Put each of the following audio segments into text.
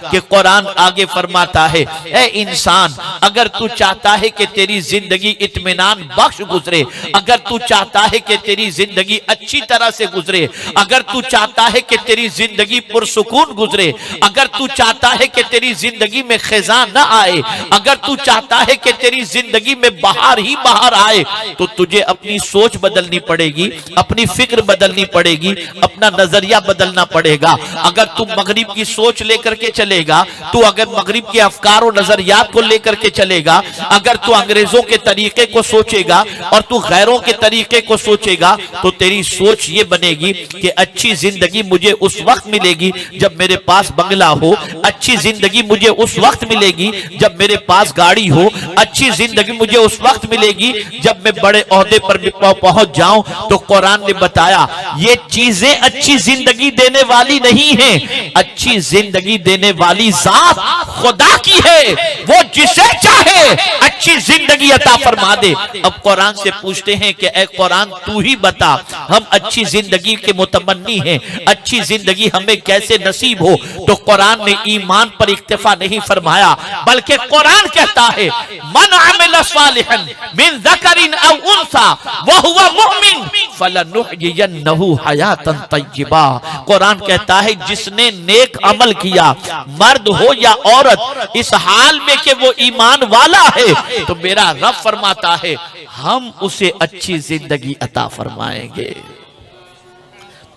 कि कुरान आगे फरमाता है, ए इंसान, अगर तू चाहता है कि तेरी जिंदगी इत्मीनान बख्श गुजरे, अगर तू चाहता है कि तेरी जिंदगी अच्छी तरह से गुजरे, अगर तू चाहता है कि तेरी जिंदगी पुरसुकून गुजरे, अगर तू चाहता है कि तेरी जिंदगी में खिज़ा न आए, अगर तू चाहता है कि तेरी जिंदगी में बाहर ही बाहर आए, तो तुझे अपनी सोच बदलनी पड़ेगी, अपनी फिक्र बदलनी पड़ेगी, अपना नजरिया बदलना पड़ेगा। अगर तू मगरिब की सोच लेकर के चलेगा, तू अगर मगरिब के अफकार और नजरियात को लेकर के चलेगा, अगर तू अंग्रेजों के तरीके को सोचेगा और तू गैरों के तरीके को सोचेगा, तो तेरी सोच ये बनेगी कि अच्छी जिंदगी मुझे उस वक्त मिलेगी जब मेरे पास बंगला हो, अच्छी जिंदगी मुझे उस वक्त मिलेगी जब मेरे पास गाड़ी हो, अच्छी जिंदगी मुझे उस वक्त मिलेगी जब मैं बड़े ओहदे पर पहुंच जाऊं। तो कुरान ने बताया ये चीजें अच्छी जिंदगी देने वाली नहीं है, अच्छी जिंदगी देने वाली जात खुदा की है, वो जिसे चाहे अच्छी जिंदगी अता फरमा दे। अब कुरान से पूछते हैं कि ए कुरान तू ही बता, हम अच्छी जिंदगी के मुतमन्नी हैं, अच्छी जिंदगी हमें कैसे नसीब हो? तो कुरान ने ईमान पर इक्तिफा नहीं फरमाया, बल्कि कुरान कहता है मन अमिल सालिहन मिन ज़करिन औ उन्सा व हुवा मुमिन फलनुहयियन्नहु हयातन तय्यबा। कुरान कहता है जिसने नेक अमल किया, मर्द हो या औरत, इस हाल में कि वो ईमान वाला है, तो मेरा रब फरमाता है हम उसे अच्छी जिंदगी अता फरमाएंगे।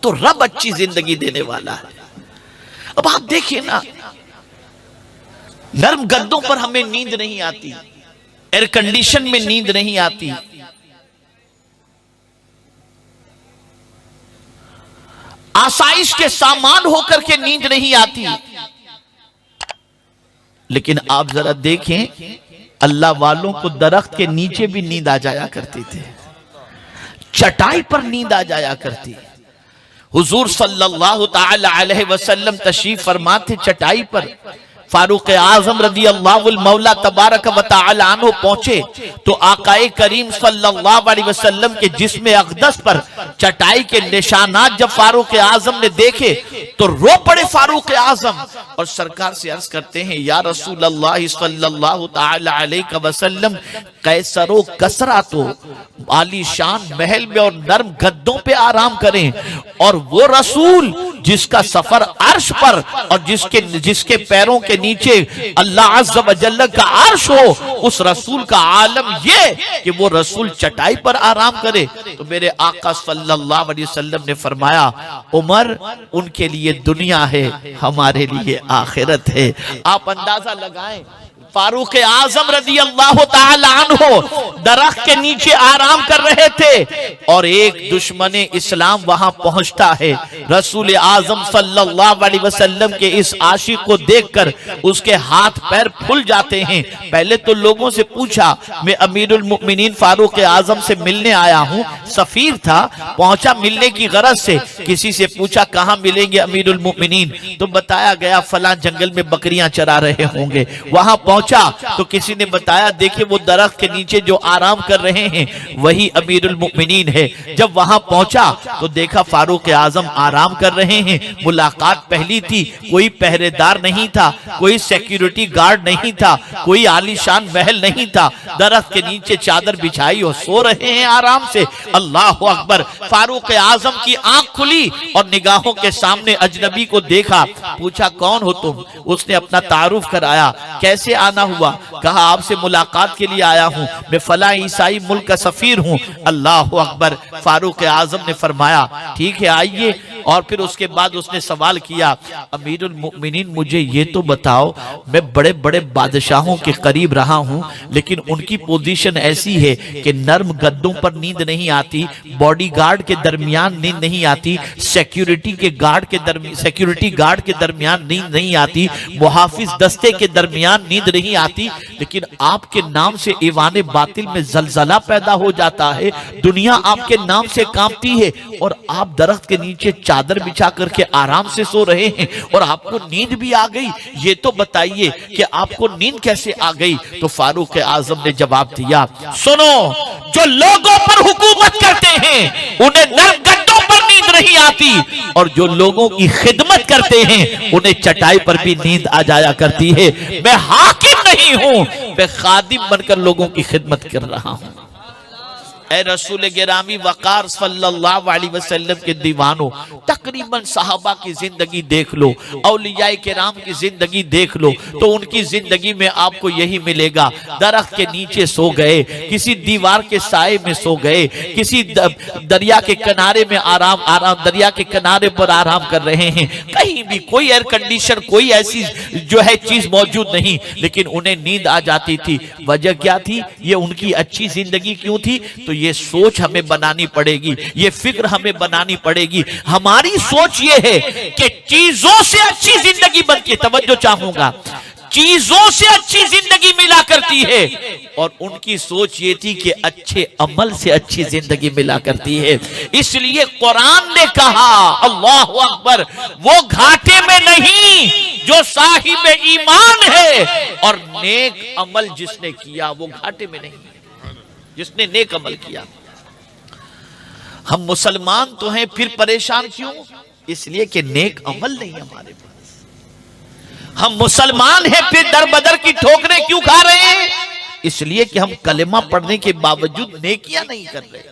तो रब अच्छी जिंदगी देने वाला है। अब आप देखिए ना, नर्म गद्दों पर हमें नींद नहीं आती, एयर कंडीशन में नींद नहीं आती, आसाइश के सामान होकर के नींद नहीं आती। लेकिन आप जरा देखें, अल्लाह वालों को दरख्त के नीचे भी नींद आ जाया करती थी, चटाई पर नींद आ जाया करती। हुजूर सल्लल्लाहु ताला अलैहि वसल्लम तशरीफ फरमाते चटाई पर, फारूक आजम रदी अल्लाहुल मौला तबारक व तआला अन्हु पहुंचे तो आकाए करीम सल्लल्लाहु अलैहि वसल्लम के जिस्म अक़दस पर चटाई के निशानात जब फारूक आजम ने देखे तो रो पड़े फारूक आजम और सरकार से अर्ज करते हैं या रसूल अल्लाह सल्लल्लाहु तआला अलैहि वसल्लम, कैसरो कसरा तो आलीशान महल में और नर्म गद्दों पे आराम करें, और वो रसूल जिसका सफर अर्श पर और जिसके पैरों के नीचे अल्लाह अज़्ज़ व जल्ल का अर्श हो, उस रसूल का आलम ये कि वो रसूल चटाई पर आराम करे। तो मेरे आका सल्लल्लाहु अलैहि वसल्लम ने फरमाया, उमर उनके लिए दुनिया है, हमारे लिए आखिरत है। आप अंदाजा लगाएं, फारूक आजम रदी अल्लाह ताला अन्हो दरख्त के नीचे आराम कर रहे थे और एक दुश्मन इस्लाम वहां पहुंचता है। रसूल आजम सल्लल्लाहु अलैहि वसल्लम के इस आशिक को देखकर उसके हाथ पैर फूल जाते हैं। पहले तो लोगों से पूछा, मैं अमीरुल मुमिनीन फारूक आजम से मिलने आया हूँ, सफीर था, पहुंचा मिलने की गरज से। किसी से पूछा कहाँ मिलेंगे अमीरुल मुमिनीन, तो बताया गया फलां जंगल में बकरियां चरा रहे होंगे। वहां पहुंचा तो किसी ने बताया देखिए वो दरख्त के नीचे जो आराम कर रहे हैं वही अमीरुल मुमिनीन है। जब वहां पहुंचा तो देखा फारूक आजम आराम कर रहे हैं। मुलाकात पहली थी, कोई पहरेदार नहीं था, कोई सिक्योरिटी गार्ड नहीं था, कोई आलीशान महल नहीं था, दरख्त के नीचे चादर बिछाई और सो रहे हैं आराम से। अल्लाह अकबर। फारूक आजम की आंख खुली और निगाहों के सामने अजनबी को देखा। पूछा कौन हो तुम? उसने अपना तारुफ कराया। कैसे आना हुआ? कहा आपसे मुलाकात के लिए आया हूं, मैं फला ईसाई मुल्क का सफीर हूं। अल्लाह अकबर। फारूक आजम ने फरमाया ठीक है आइए। और फिर उसके बाद उसने सवाल किया, अमीरुल मुमिनीन मुझे ये तो बताओ, मैं बड़े बड़े बादशाहों के करीब रहा हूं लेकिन उनकी पोजीशन ऐसी है कि नर्म गद्दों पर नींद नहीं आती, बॉडीगार्ड के दरमियान नींद नहीं आती, सिक्योरिटी गार्ड के दरमियान नींद नहीं आती, मुहाफिज दस्ते के दरमियान नींद नहीं आती, लेकिन आपके नाम से ईवान बातिल में जलजला पैदा हो जाता है, दुनिया आपके नाम से कांपती है और आप दरख्त के नीचे चादर बिछा करके आराम से सो रहे हैं और आपको नींद भी आ गई। ये तो बताइए कि आपको नींद कैसे आ गई? तो फारूक आजम ने जवाब दिया, सुनो, जो लोगों पर हुकूमत करते हैं उन्हें नर्म गद्दों पर नींद नहीं आती, और जो लोगों की खिदमत करते हैं उन्हें चटाई पर भी नींद आ जाया करती है। मैं हाकिम नहीं हूं, मैं खादिम बनकर लोगों की खिदमत कर रहा हूं। ऐ रसूल गिरामी वकार सल्लल्लाहु अलैहि वसल्लम के दीवानों, तकरीबन सहाबा की जिंदगी देख लो, औलियाए किराम की जिंदगी देख लो, तो उनकी जिंदगी में आपको यही मिलेगा। दरख्त के नीचे सो गए, किसी दीवार के साए में सो गए, किसी दरिया के किनारे में आराम दरिया के किनारे पर आराम कर रहे हैं। कहीं भी कोई एयर कंडीशन, कोई ऐसी जो है चीज मौजूद नहीं, लेकिन उन्हें नींद आ जाती थी। वजह क्या थी? ये उनकी अच्छी जिंदगी क्यों थी? तो ये सोच हमें बनानी पड़ेगी, ये फिक्र हमें बनानी पड़ेगी। हमारी सोच ये है कि चीजों से अच्छी जिंदगी बनती है, तवज्जो चाहूंगा, चीजों से अच्छी जिंदगी मिला करती है, और उनकी सोच ये थी कि अच्छे अमल से अच्छी जिंदगी मिला करती है। इसलिए कुरान ने कहा, अल्लाहु अकबर, वो घाटे में नहीं जो साहिब ईमान है, और नेक अमल जिसने किया वो घाटे में नहीं, जिसने नेक अमल किया। हम मुसलमान तो हैं, फिर परेशान क्यों? इसलिए कि नेक अमल नहीं हमारे पास। हम मुसलमान हैं, फिर दर बदर की ठोकरें क्यों खा रहे हैं? इसलिए कि हम कलेमा पढ़ने के बावजूद नेकियां नहीं कर रहे।